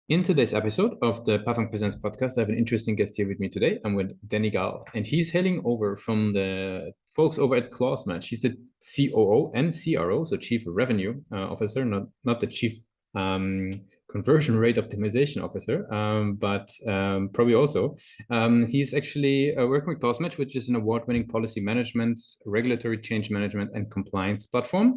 In today's episode of the Pafang Presents podcast, I have an interesting guest here with me today. I'm with Danny Gal, and he's hailing over from the folks over at Clausematch. He's the COO and CRO, so Chief Revenue Officer, not the Chief um, Conversion Rate Optimization Officer, but probably also. He's actually working with Clausematch, which is an award-winning policy management, regulatory change management, and compliance platform.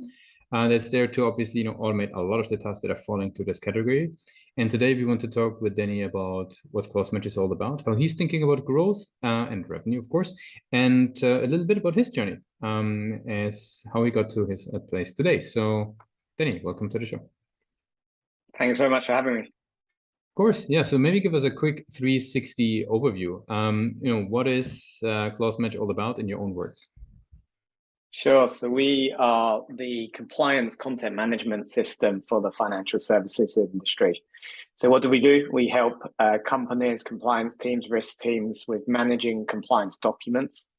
That's there to obviously automate a lot of the tasks that are falling to this category. And today we want to talk with Danny about what Clausematch is all about, how he's thinking about growth and revenue, of course, and a little bit about his journey as how he got to his place today. So, Danny, welcome to the show. Of Thanks very much for having me. course, yeah. So maybe give us a quick 360 overview. What is Clausematch all about in your own words? Sure. So we are the compliance content management system for the financial services industry. So what do? We help companies, compliance teams, risk teams with managing compliance documents,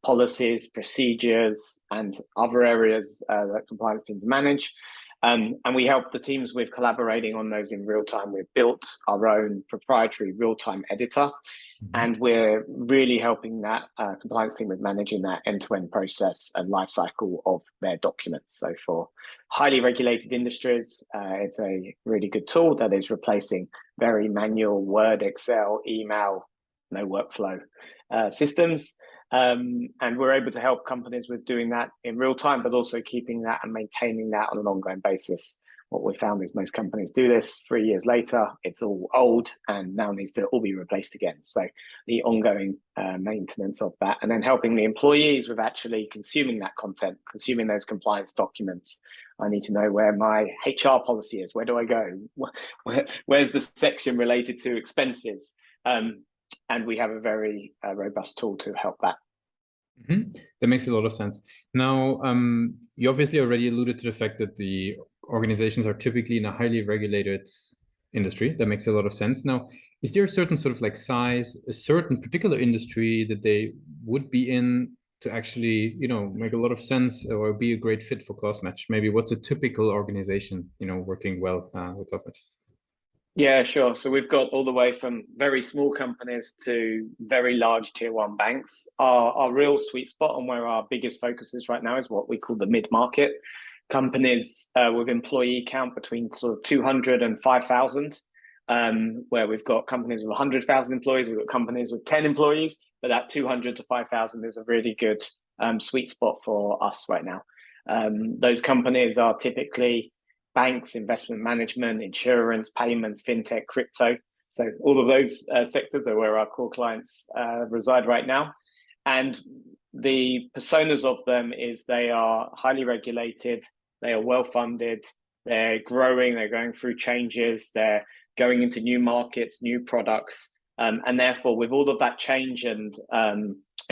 policies, procedures, and other areas that compliance teams manage. And we help the teams with collaborating on those in real time. We've built our own proprietary real-time editor, and we're really helping that compliance team with managing that end-to-end process and life cycle of their documents. So for highly regulated industries, it's a really good tool that is replacing very manual Word, Excel, email, no workflow systems. And we're able to help companies with doing that in real time, but also keeping that and maintaining that on an ongoing basis. What we found is most companies do this 3 years later, it's all old and now needs to all be replaced again. So the ongoing maintenance of that, and then helping the employees with actually consuming that content, consuming those compliance documents. I need to know where my HR policy is. Where do I go? Where's the section related to expenses? And we have a very robust tool to help that. That makes a lot of sense. Now, you obviously already alluded to the fact that the organizations are typically in a highly regulated industry. That makes a lot of sense. Now, is there a certain sort of like size, a certain particular industry that they would be in to actually, make a lot of sense or be a great fit for Clausematch? Maybe what's a typical organization, working well with Clausematch? Yeah, sure. So we've got all the way from very small companies to very large tier one banks. Our real sweet spot and where our biggest focus is right now is what we call the mid-market companies with employee count between sort of 200 and 5,000, where we've got companies with 100,000 employees, we've got companies with 10 employees, but that 200 to 5,000 is a really good sweet spot for us right now. Those companies are typically banks, investment management, insurance, payments, fintech, crypto. So all of those sectors are where our core clients reside right now. And the personas of them is they are highly regulated, they are well-funded, they're growing, they're going through changes, they're going into new markets, new products. And therefore, with all of that change and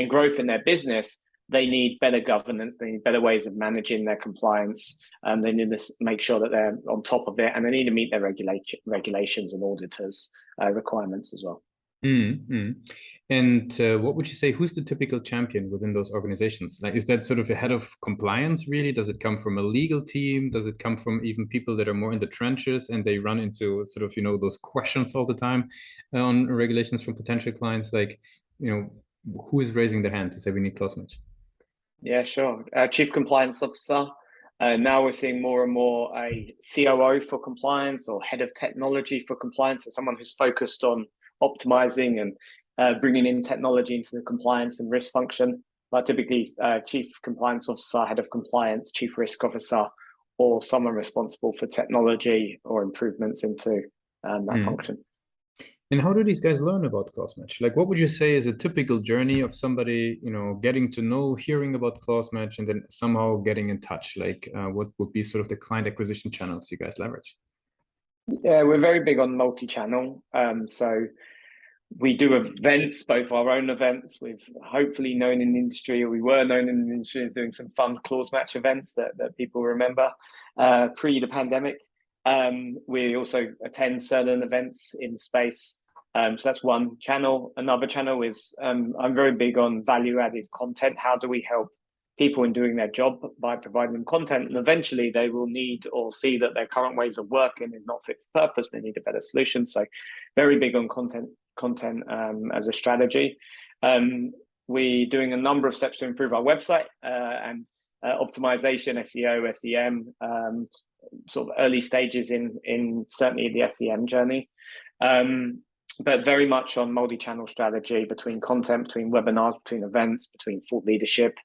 growth in their business, they need better governance, they need better ways of managing their compliance, they need to make sure that they're on top of it, and they need to meet their regulations and auditors' requirements as well. Mm-hmm. And what would you say, who's the typical champion within those organizations? Like, is that sort of a head of compliance, really? Does it come from a legal team? Does it come from even people that are more in the trenches and they run into sort of, those questions all the time on regulations from potential clients? Like, who is raising their hand to say we need Clausematch? Yeah, sure. Chief Compliance Officer. Now we're seeing more and more a COO for compliance or head of technology for compliance, so someone who's focused on optimizing and bringing in technology into the compliance and risk function. But typically, Chief Compliance Officer, Head of Compliance, Chief Risk Officer, or someone responsible for technology or improvements into that function. And how do these guys learn about Clausematch? Like, what would you say is a typical journey of somebody, getting to know, hearing about Clausematch, and then somehow getting in touch? Like, what would be sort of the client acquisition channels you guys leverage? Yeah, we're very big on multi-channel. So we do events, both our own events. We've hopefully known in the industry, or we were known in the industry as doing some fun Clausematch events that people remember pre the pandemic. We also attend certain events in the space. So that's one channel. Another channel is I'm very big on value-added content. How do we help people in doing their job by providing them content. And eventually they will need or see that their current ways of working is not fit for purpose. They need a better solution. So very big on content as a strategy. We're doing a number of steps to improve our website and optimization, SEO, SEM, sort of early stages in certainly the SEM journey. But very much on multi-channel strategy between content, between webinars, between events, between thought leadership,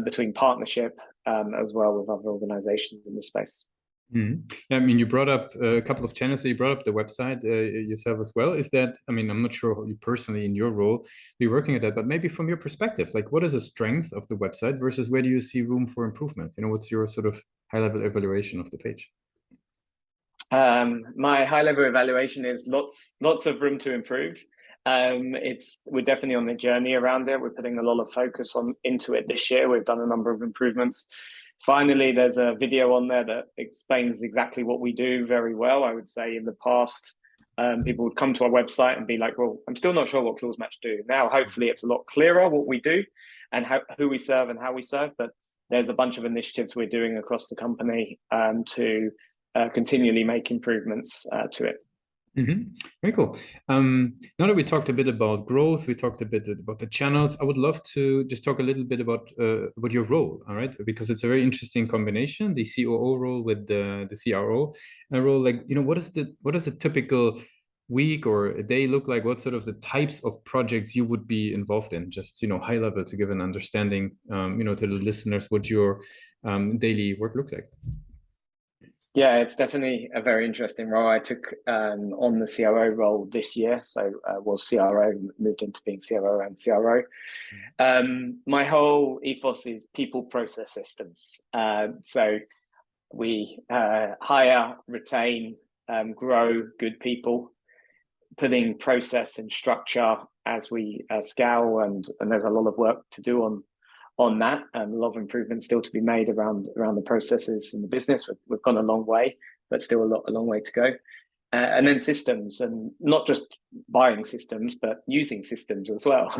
between partnership, as well with other organizations in the space. Yeah, I mean, you brought up a couple of channels. So you brought up the website yourself as well. Is that, I mean, I'm not sure how you personally in your role be working at that, but maybe from your perspective, like what is the strength of the website versus where do you see room for improvement? You know, what's your sort of high-level evaluation of the page? My high-level evaluation is lots of room to improve. We're definitely on the journey around it. We're putting a lot of focus into it this year. We've done a number of improvements. Finally, there's a video on there that explains exactly what we do very well. I would say in the past, people would come to our website and be like, well, I'm still not sure what Clausematch do. Now, hopefully it's a lot clearer what we do and who we serve and how we serve. But there's a bunch of initiatives we're doing across the company to continually make improvements to it. Very cool. Now that we talked a bit about growth, we talked a bit about the channels. I would love to just talk a little bit about your role, all right? Because it's a very interesting combination, the COO role with the CRO role. Like, you know, what is a typical week or a day look like? What sort of the types of projects you would be involved in? Just, you know, high level to give an understanding, you know, to the listeners what your daily work looks like. Yeah, it's definitely a very interesting role. I took on the CRO role this year. So was CRO, moved into being CRO and CRO. My whole ethos is people, process, systems. So we hire, retain, grow good people, putting process and structure as we scale. And there's a lot of work to do on that, and a lot of improvements still to be made around the processes in the business. We've gone a long way, but still a long way to go. And then systems, and not just buying systems, but using systems as well.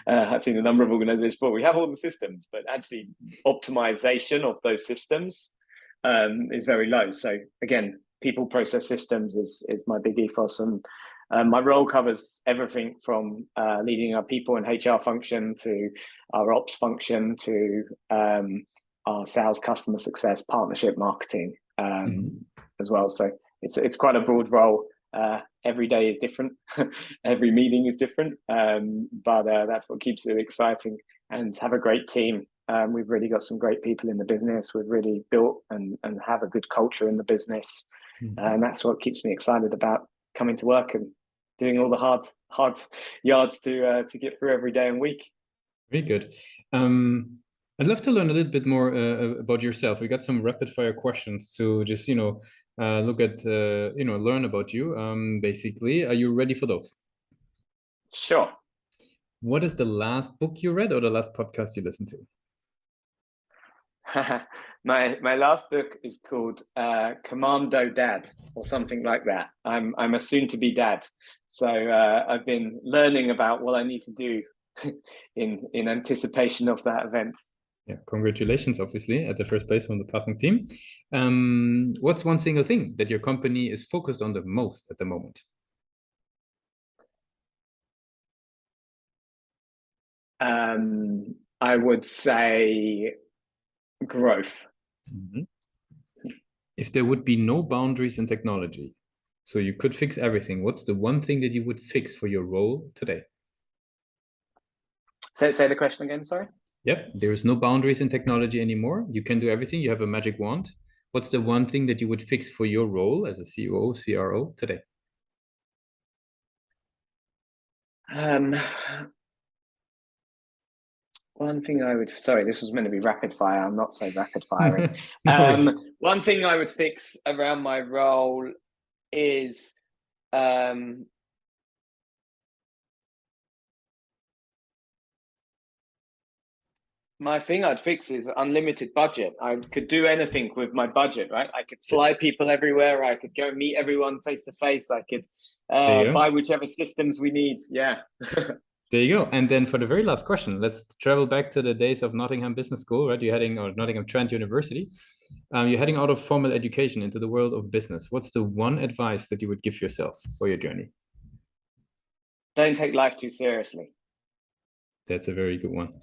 I've seen a number of organizations where we have all the systems, but actually optimization of those systems is very low. So again, people, process, systems is my big ethos. And my role covers everything from leading our people and HR function to our ops function to our sales, customer success, partnership, marketing as well. So it's quite a broad role. Every day is different. Every meeting is different. But that's what keeps it exciting, and have a great team. We've really got some great people in the business. We've really built and have a good culture in the business. And that's what keeps me excited about coming to work and doing all the hard yards to get through every day and week. Very good. I'd love to learn a little bit more about yourself. We got some rapid fire questions to just, you know, look at, you know, learn about you. Basically, are you ready for those? Sure. What is the last book you read or the last podcast you listened to? My last book is called Commando Dad, or something like that. I'm a soon-to-be dad, so I've been learning about what I need to do in anticipation of that event. Yeah, congratulations, obviously, at the first place from the partner team. What's one single thing that your company is focused on the most at the moment? I would say growth. If there would be no boundaries in technology, so you could fix everything, what's the one thing that you would fix for your role today? Say the question again, sorry. Yep, there is no boundaries in technology anymore. You can do everything. You have a magic wand. What's the one thing that you would fix for your role as a COO, CRO today? One thing I would, sorry, this was meant to be rapid fire. I'm not so rapid firing. No one thing I would fix around my role is my thing I'd fix is unlimited budget. I could do anything with my budget, right? I could fly people everywhere. I could go meet everyone face to face. I could buy whichever systems we need. Yeah. There you go. And then for the very last question, let's travel back to the days of Nottingham Business School, right? You're heading, or Nottingham Trent University. You're heading out of formal education into the world of business. What's the one advice that you would give yourself for your journey? Don't take life too seriously. That's a very good one.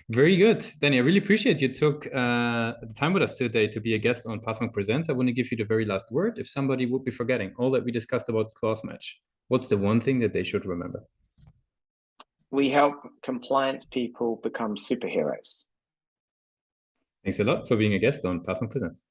Very good. Danny, I really appreciate you took the time with us today to be a guest on Pathfunk Presents. I want to give you the very last word. If somebody would be forgetting all that we discussed about Clausematch, what's the one thing that they should remember? We help compliance people become superheroes. Thanks a lot for being a guest on Pathfunk Presents.